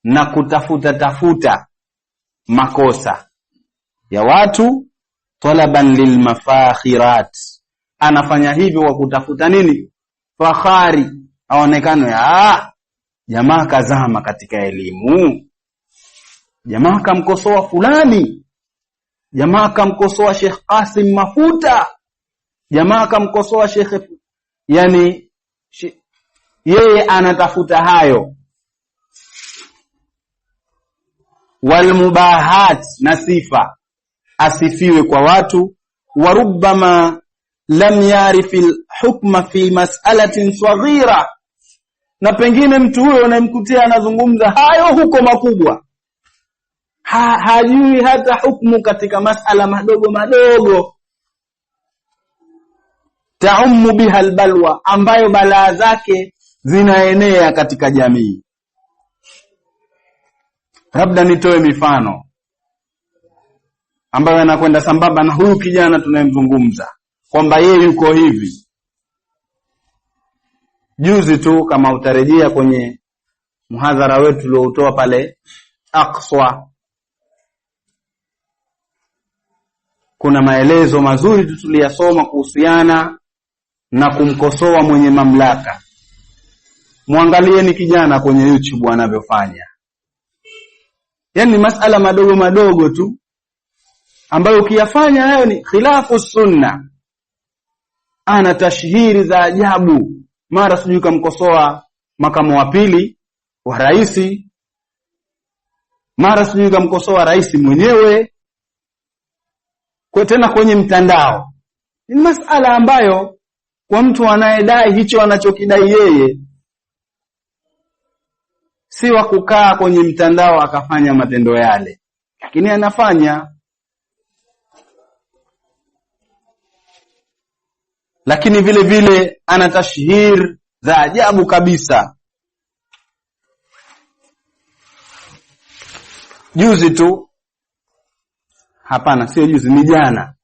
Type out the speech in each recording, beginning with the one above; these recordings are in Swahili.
na kutafuta makosa ya watu, talaban lilmafakhirat, anafanya hivyo kwa kutafuta nini? Fahari, aonekane jamaa kazama katika elimu, jamaa kamkosoa fulani, jamaa kamkosoa Sheikh Qasim Mafuta, jamaa kamkosoa Sheikh, yani yeye anatafuta hayo. Walmubahat, na sifa, asifiwe kwa watu. Warubbama lam yarifil hukma fi mas'alatin saghira, na pengine mtu huyo unamkutia anazungumza hayo huko makubwa, hajui hata hukumu katika masala madogo, taummu biha albalwa, ambayo balaa zake zinaenea katika jamii. Labda nitoe mifano ambayo yanakwenda sambamba na huyu kijana tunayemzungumza kwamba yeye yuko hivi. Juzi tu, kama utarejea kwenye muhadhara wetu tulioutoa pale Aqsa, kuna maelezo mazuri tuliyasoma kuhusiana na kumkosoa mwenye mamlaka. Muangalieni kijana kwenye YouTube anavyofanya. Yani masala madogo tu ambayo ukiyafanya hayo ni khilafu sunna. Ana tashhiri za ajabu, mara sijui kamkosoa makamu wa pili wa rais, mara sijui kamkosoa rais mwenyewe, kwa tena kwenye mtandao. Ni masala ambayo kwa mtu anayedai hicho anachokidai yeye, si wa kukaa kwenye mtandao akafanya matendo yale, lakini anafanya. Lakini vile vile ana tashhir za ajabu kabisa. Juzi tu, hapana sio juzi, ni jana,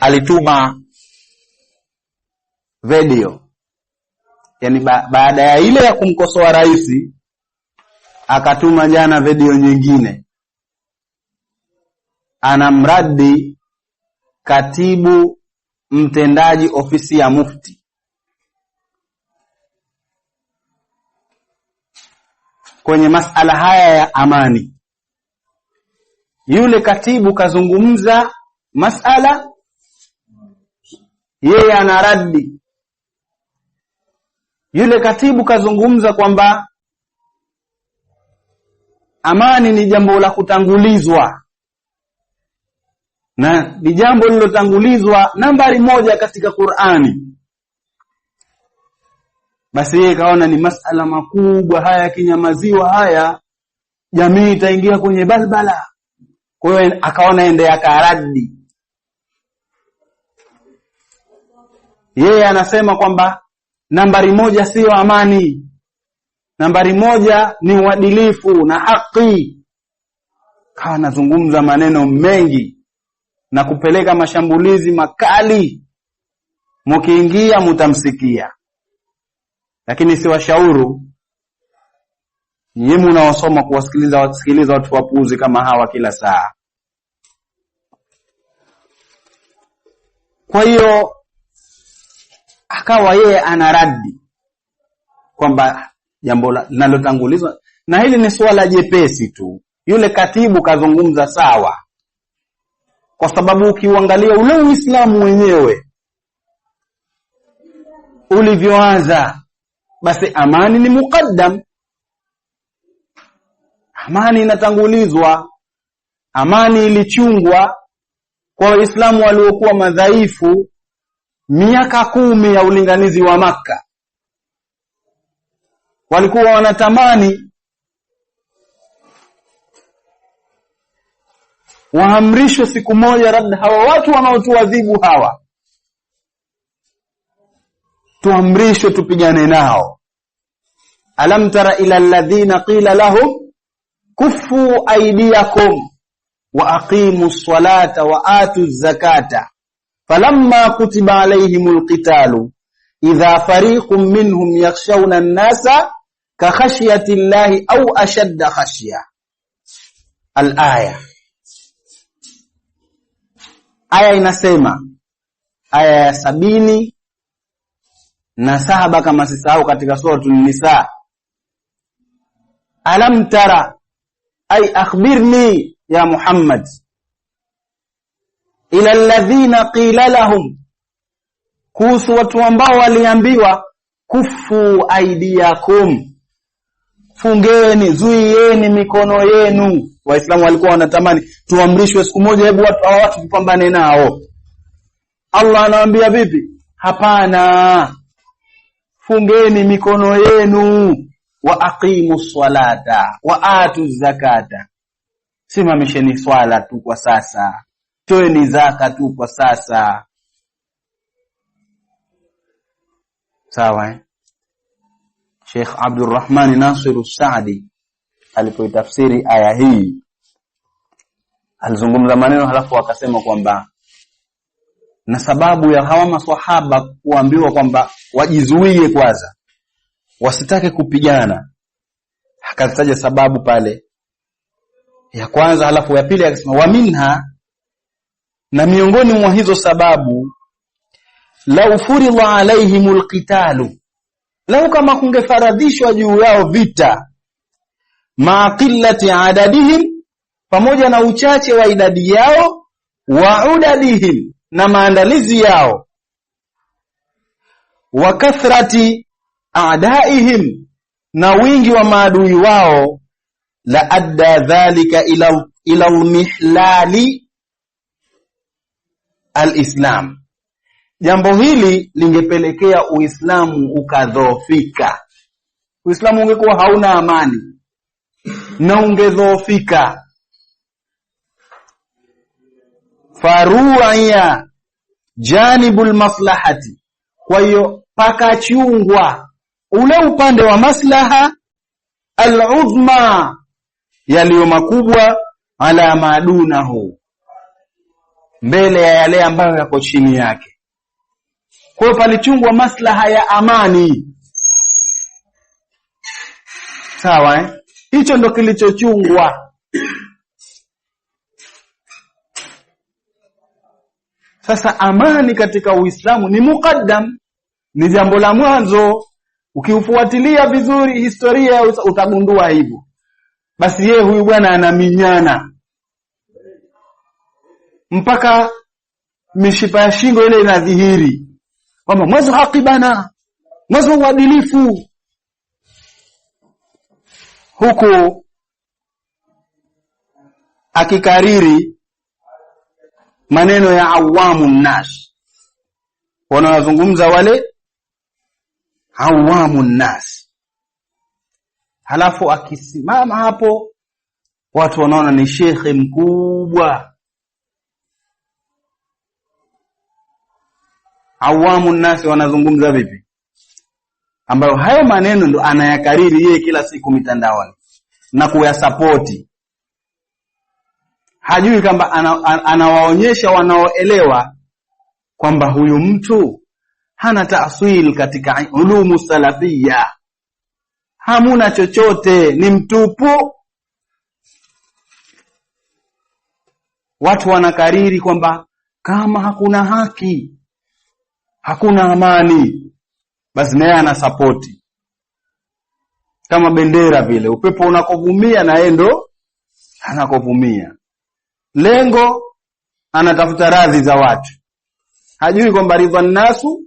alituma video, yani baada ya ile ya kumkosoa rais, akatuma jana video nyingine, anamradi katibu mtendaji ofisi ya mufti kwenye masala haya ya amani. Yule katibu kazungumza masala, yeye anaradi. Yule katibu kazungumza kwamba amani ni jambo la kutangulizwa, na ni jambo lilotangulizwa nambari 1 katika Qur'ani. Basi yeye kaona ni masala makubwa haya, yakinyamaziwa haya jamii itaingia kwenye balbala. Kwa hiyo akaona ende akaradi. Yeye anasema kwamba nambari 1 sio amani, nambari 1 ni uadilifu na haki. Kawa anazungumza maneno mengi na kupeleka mashambulizi makali, mkiingia mtamsikia. Lakini si washauru nyinyi mnaosoma kuwasikiliza watu wapuuzi kama hawa kila saa. Kwa hiyo akawa yeye anaradi kwamba jambo linalotangulizwa, na hili ni swala jepesi tu. Yule katibu kazungumza sawa, kwa sababu ukiangalia ule Uislamu wenyewe ulivyoanza, basi amani ni muqaddam, amani inatangulizwa. Amani ilichungwa kwa Waislamu waliokuwa madhaifu miaka 10 ya ulinganizi wa Makka. Walikuwa wanatamani waamrishwe siku moja, labda hawa watu wanaotuadhibu hawa tuamrishwe tupigane nao. Alam tara ila alladhina qila lahum kuffu aydiyakum wa aqimus salata wa atuz zakata falamma kutiba alayhimul qitalu idha fariqun minhum yakhshawna an-nasa ka khashyati llahi au ashadda khashya. Al-aya, aya inasema, aya ya 77 kama sisahau katika suratul Nisa, alam tara ay akhbirni ya Muhammad ila alladhina qila lahum, kuhusu watu ambao waliambiwa kufu aidiakum, fungeni, zuieni mikono yenu. Waislamu walikuwa wanatamani tuamrishwe siku moja, hebu watu tupambane nao. Allah anawaambia vipi? Hapana, fungeni mikono yenu, wa aqimus salata wa atuz zakata, simamisheni swala tu kwa sasa, toeni zaka tu kwa sasa. Sawa. Sheikh Abdurrahman Nasir Saadi alipoitafsiri aya hii alizungumza maneno, halafu akasema kwamba na sababu ya hawa maswahaba kuambiwa kwamba wajizuie kwanza, wasitake kupigana, akataja sababu pale ya kwanza, halafu ya pili akasema wa minha, na miongoni mwa hizo sababu, lau furidha alaihimul qitalu, lau kama kungefaradhishwa juu yao vita, ma qillati adadihim, pamoja na uchache wa idadi yao, wa udadihim, na maandalizi yao, wa kathrati a'daihim, na wingi wa maadui wao, la adda dhalika ila al-mihlali al-islam, jambo hili lingepelekea Uislamu ukadhoofika. Uislamu ungekuwa hauna amani na ungedhoofika. Faru'ya janibul maslahati, kwa hiyo pakachungwa ule upande wa maslaha, al-udhma, yaliyo makubwa, ala madunahu, mbele ya yale ambayo yako chini yake. Kwa hiyo palichungwa maslaha ya amani. Sawa, hicho ndo kilichochungwa. Sasa amani katika Uislamu ni mukaddam, ni jambo la mwanzo. Ukiufuatilia vizuri historia utagundua hivyo. Basi yeye huyu bwana anaminyana mpaka mishipa ya shingo ile inadhihiri kwamba mwanzo haki bana, mwanzo uadilifu. Huku akikariri maneno ya awamun nas, wanazungumza wale awamun nas, halafu akisimama hapo watu wanaona ni shekhe mkubwa. Awamun nas wanazungumza vipi? Ambayo hayo maneno ndo anayakariri yeye kila siku mitandaoni na kuyasapoti. Hajui kwamba anawaonyesha wanaoelewa kwamba huyu mtu hana taaswil katika ulumu salafia, hamuna chochote, ni mtupu. Watu wanakariri kwamba kama hakuna haki, hakuna amani, basi naye anasapoti kama bendera vile, upepo unakovumia na yeye ndo anakovumia. Lengo anatafuta radhi za watu, hajui kwamba ridwan nasu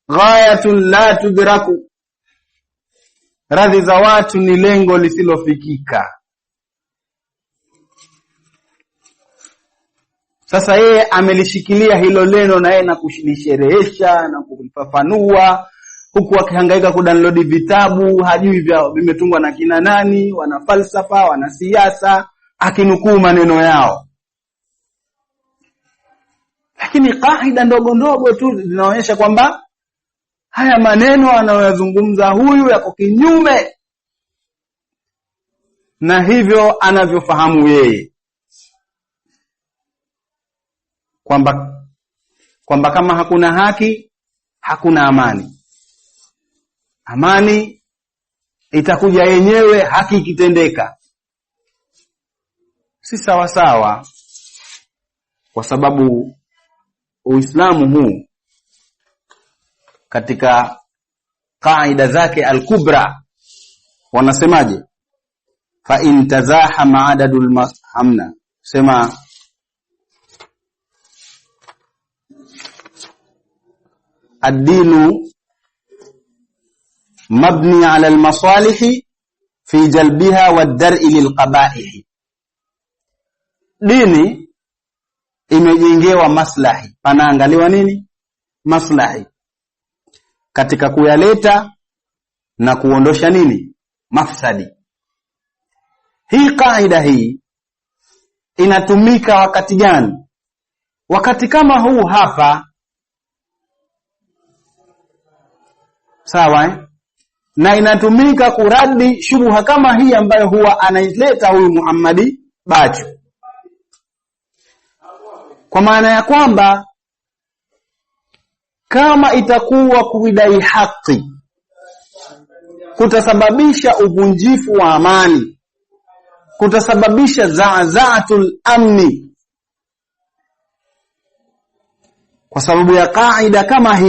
ghayatun la tudraku, radhi za watu ni lengo lisilofikika. Sasa yeye amelishikilia hilo neno na yeye na kusherehesha na kulifafanua, huku akihangaika kudownload vitabu, hajui vimetungwa na kina nani, wana falsafa, wana siasa, akinukuu maneno yao. Lakini kaida ndogo ndogo tu zinaonyesha kwamba haya maneno anayozungumza huyu yako kinyume na hivyo anavyofahamu yeye, kwamba kama hakuna haki hakuna amani. Amani itakuja yenyewe haki ikitendeka. Si sawa sawa, kwa sababu Uislamu huu katika kaida zake al-kubra wanasemaje? Fa in tazahama adadul hamna, sema ad-dinu mabni ala al-masalih fi jalbiha wad-dar'i lil-qaba'ih. Dini imejengewa maslahi, panaangaliwa nini? Maslahi katika kuyaleta na kuondosha nini? Mafsadi. Hii kaida hii inatumika wakati gani? Wakati kama huu hapa, sawa eh? Na inatumika kuradi shubha kama hii ambayo huwa anaileta huyu Muhammadi Bacho, kwa maana ya kwamba kama itakuwa kuidai haki kutasababisha uvunjifu wa amani, kutasababisha za'za'atul amni, kwa sababu ya kaida kama hii